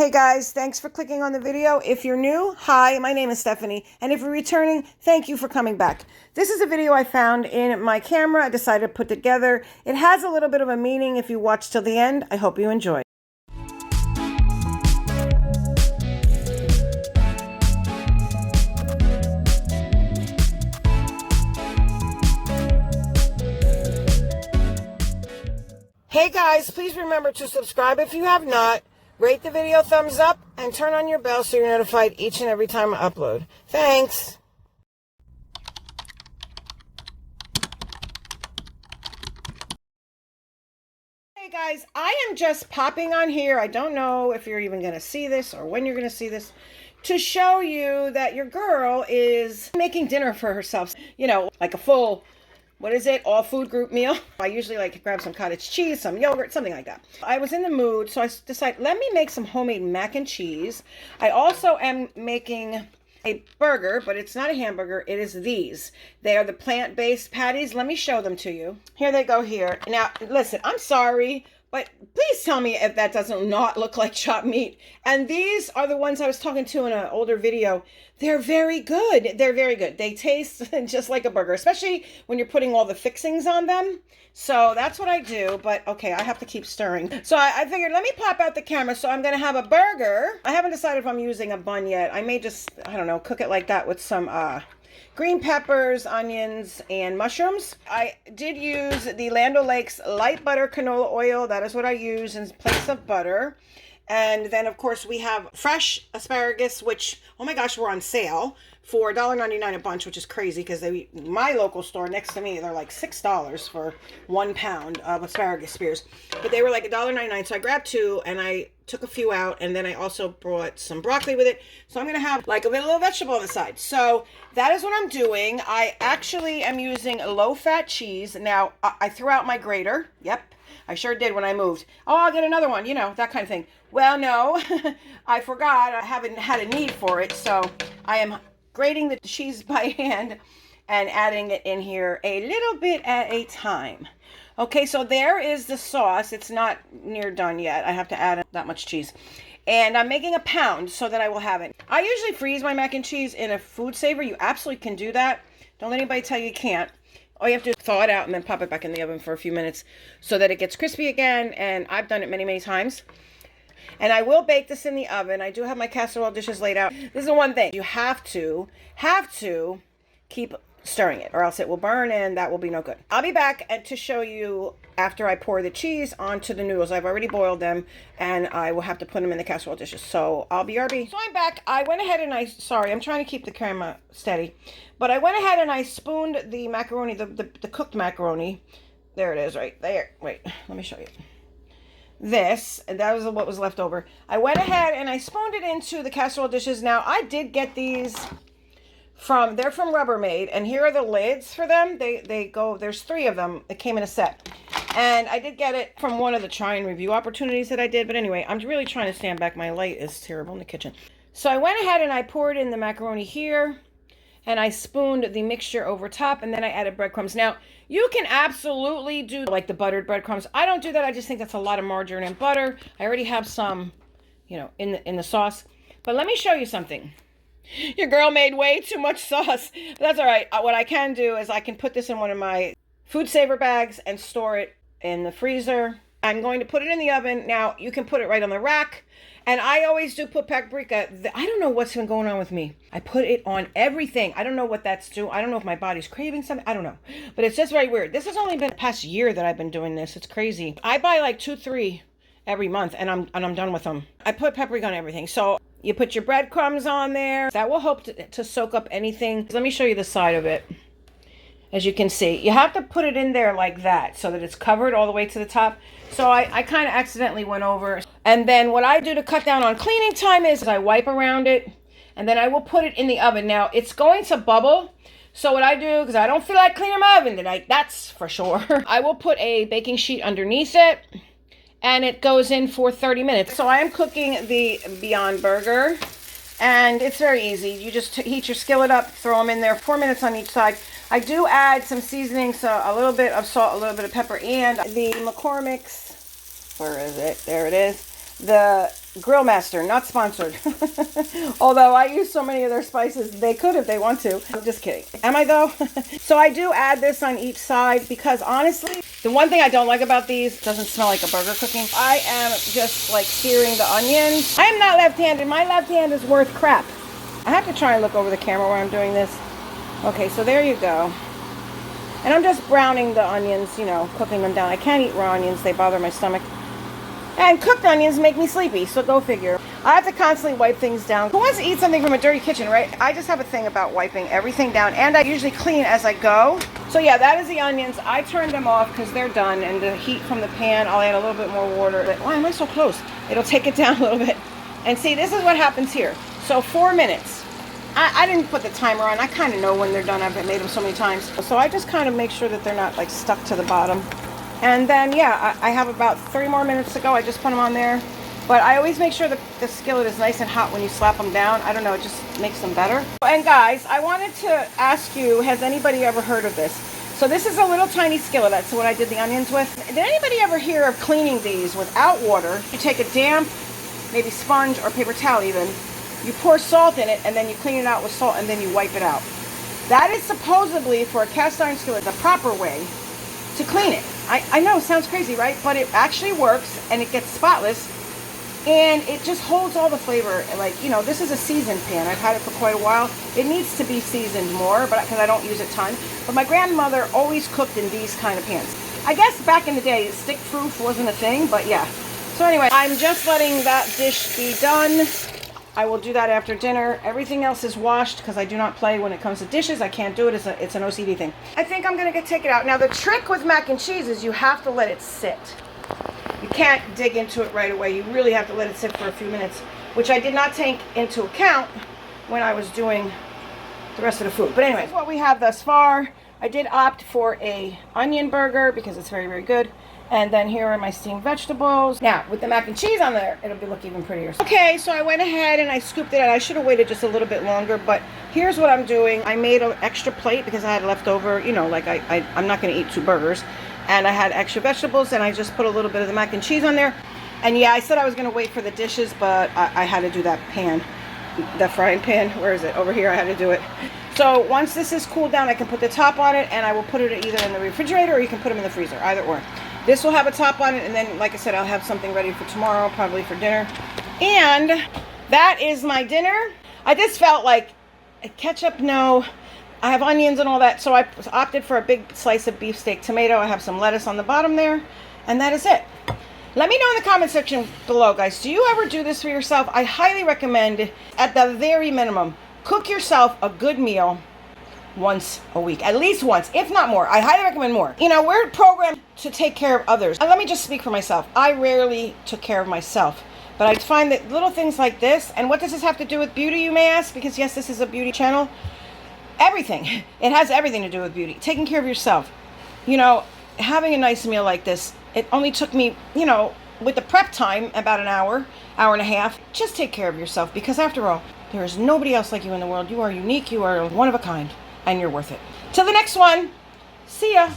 Hey guys, thanks for clicking on the video. If you're new, hi, my name is Stephanie. And if you're returning, thank you for coming back. This is a video I found in my camera. I decided to put together. It has a little bit of a meaning if you watch till the end. I hope you enjoy. Hey guys, please remember to subscribe if you have not. Rate the video thumbs up and turn on your bell so you're notified each and every time I upload. Thanks. Hey guys, I am just popping on here. I don't know if you're even going to see this or when you're going to see this, to show you that your girl is making dinner for herself. You know, like a full, what is it, all food group meal. I usually like to grab some cottage cheese, some yogurt, something like that. I was in the mood, so I decided, let me make some homemade mac and cheese. I also am making a burger, but it's not a hamburger. It is these. They are the plant-based patties. Let me show them to you. Here they go here. Now, listen, I'm sorry, but please tell me if that doesn't not look like chopped meat. And these are the ones I was talking to in an older video. They're very good. They're very good. They taste just like a burger, especially when you're putting all the fixings on them. So that's what I do. But okay, I have to keep stirring. So I figured, let me pop out the camera. So I'm going to have a burger. I haven't decided if I'm using a bun yet. I may just, I don't know, cook it like that with some green peppers, onions, and mushrooms. I did use the Land O'Lakes light butter canola oil. That is what I use in place of butter. And then, of course, we have fresh asparagus, which, oh my gosh, we're on sale for $1.99 a bunch, which is crazy because my local store next to me, they're like $6 for 1 pound of asparagus spears. But they were like $1.99, so I grabbed 2 and I took a few out, and then I also brought some broccoli with it. So I'm going to have like a little vegetable on the side. So that is what I'm doing. I actually am using low-fat cheese. Now, I threw out my grater. Yep. I sure did when I moved. Oh, I'll get another one, you know, that kind of thing. Well, no, I forgot. I haven't had a need for it. So I am grating the cheese by hand and adding it in here a little bit at a time. Okay, so there is the sauce. It's not near done yet. I have to add that much cheese. And I'm making a pound so that I will have it. I usually freeze my mac and cheese in a food saver. You absolutely can do that. Don't let anybody tell you can't. All you have to do is thaw it out and then pop it back in the oven for a few minutes so that it gets crispy again. And I've done it many, many times. And I will bake this in the oven. I do have my casserole dishes laid out. This is the one thing. You have to keep stirring it or else it will burn and that will be no good. I'll be back to show you after I pour the cheese onto the noodles. I've already boiled them and I will have to put them in the casserole dishes. So I'll be RB. So I'm back. I went ahead and sorry, I'm trying to keep the camera steady. But I went ahead and I spooned the macaroni, the cooked macaroni. There it is right there. Wait, let me show you. This, and that was what was left over. I went ahead and I spooned it into the casserole dishes. Now, I did get these they're from Rubbermaid, and here are the lids for them. There's 3 of them. It came in a set. And I did get it from one of the try and review opportunities that I did. But anyway, I'm really trying to stand back. My light is terrible in the kitchen. So I went ahead and I poured in the macaroni here. And I spooned the mixture over top, and then I added breadcrumbs. Now, you can absolutely do like the buttered breadcrumbs. I don't do that. I just think that's a lot of margarine and butter. I already have some, you know, in the sauce. But let me show you something. Your girl made way too much sauce. But that's all right. What I can do is I can put this in one of my food saver bags and store it in the freezer. I'm going to put it in the oven. Now, you can put it right on the rack. And I always do put paprika. I don't know what's been going on with me. I put it on everything. I don't know what that's doing. I don't know if my body's craving something. I don't know. But it's just very weird. This has only been the past year that I've been doing this. It's crazy. I buy like 2, 3 every month and I'm done with them. I put paprika on everything. So you put your breadcrumbs on there. That will help to soak up anything. Let me show you the side of it. As you can see, you have to put it in there like that so that it's covered all the way to the top. So I kind of accidentally went over. And then what I do to cut down on cleaning time is I wipe around it and then I will put it in the oven. Now it's going to bubble. So what I do, because I don't feel like cleaning my oven tonight, that's for sure. I will put a baking sheet underneath it and it goes in for 30 minutes. So I am cooking the Beyond Burger and it's very easy. You just heat your skillet up, throw them in there, 4 minutes on each side. I do add some seasoning, so a little bit of salt, a little bit of pepper, and the McCormick's, where is it? There it is. The Grill Master, not sponsored. Although I use so many of their spices, they could if they want to. I'm just kidding. Am I though? So I do add this on each side because honestly, the one thing I don't like about these, doesn't smell like a burger cooking. I am just like searing the onions. I am not left-handed. My left hand is worth crap. I have to try and look over the camera while I'm doing this. Okay, so there you go. And I'm just browning the onions, you know, cooking them down. I can't eat raw onions. They bother my stomach. And cooked onions make me sleepy, so go figure. I have to constantly wipe things down. Who wants to eat something from a dirty kitchen, right? I just have a thing about wiping everything down, and I usually clean as I go. So yeah, that is the onions. I turned them off because they're done, and the heat from the pan, I'll add a little bit more water. But why am I so close? It'll take it down a little bit. And see, this is what happens here. So 4 minutes. I didn't put the timer on. I kind of know when they're done. I've made them so many times. So I just kind of make sure that they're not like stuck to the bottom. And then, yeah, I have about 3 more minutes to go. I just put them on there. But I always make sure that the skillet is nice and hot when you slap them down. I don't know, it just makes them better. And guys, I wanted to ask you, has anybody ever heard of this? So this is a little tiny skillet. That's what I did the onions with. Did anybody ever hear of cleaning these without water? You take a damp, maybe sponge or paper towel even. You pour salt in it, and then you clean it out with salt, and then you wipe it out. That is supposedly, for a cast iron skillet, the proper way to clean it. I know, it sounds crazy, right? But it actually works, and it gets spotless, and it just holds all the flavor. Like, you know, this is a seasoned pan. I've had it for quite a while. It needs to be seasoned more, but because I don't use a ton. But my grandmother always cooked in these kind of pans. I guess back in the day, stick-proof wasn't a thing, but yeah. So anyway, I'm just letting that dish be done. I will do that after dinner. Everything else is washed because I do not play when it comes to dishes. I can't do it. It's an OCD thing. I think I'm going to take it out. Now, the trick with mac and cheese is you have to let it sit. You can't dig into it right away. You really have to let it sit for a few minutes, which I did not take into account when I was doing the rest of the food. But anyway, that's what we have thus far. I did opt for a onion burger because it's very, very good. And then here are my steamed vegetables. Now, with the mac and cheese on there, it'll look even prettier. Okay, so I went ahead and I scooped it out. I should have waited just a little bit longer, but here's what I'm doing. I made an extra plate because I had leftover, you know, like I'm not going to eat 2 burgers. And I had extra vegetables, and I just put a little bit of the mac and cheese on there. And yeah, I said I was going to wait for the dishes, but I had to do that pan, the frying pan. Where is it? Over here, I had to do it. So once this is cooled down, I can put the top on it, and I will put it either in the refrigerator or you can put them in the freezer, either or. This will have a top on it, and then, like I said, I'll have something ready for tomorrow, probably for dinner. And that is my dinner. I just felt like ketchup, no. I have onions and all that, so I opted for a big slice of beefsteak tomato. I have some lettuce on the bottom there, and that is it. Let me know in the comment section below, guys. Do you ever do this for yourself? I highly recommend, at the very minimum, cook yourself a good meal once a week, at least once, if not more. I highly recommend more. You know, we're programmed to take care of others. And let me just speak for myself. I rarely took care of myself, but I find that little things like this, and what does this have to do with beauty, you may ask? Because yes, this is a beauty channel. Everything. It has everything to do with beauty. Taking care of yourself. You know, having a nice meal like this, it only took me, you know, with the prep time, about an hour, hour and a half. Just take care of yourself, because after all, there is nobody else like you in the world. You are unique, you are one of a kind, and you're worth it. Till the next one, see ya.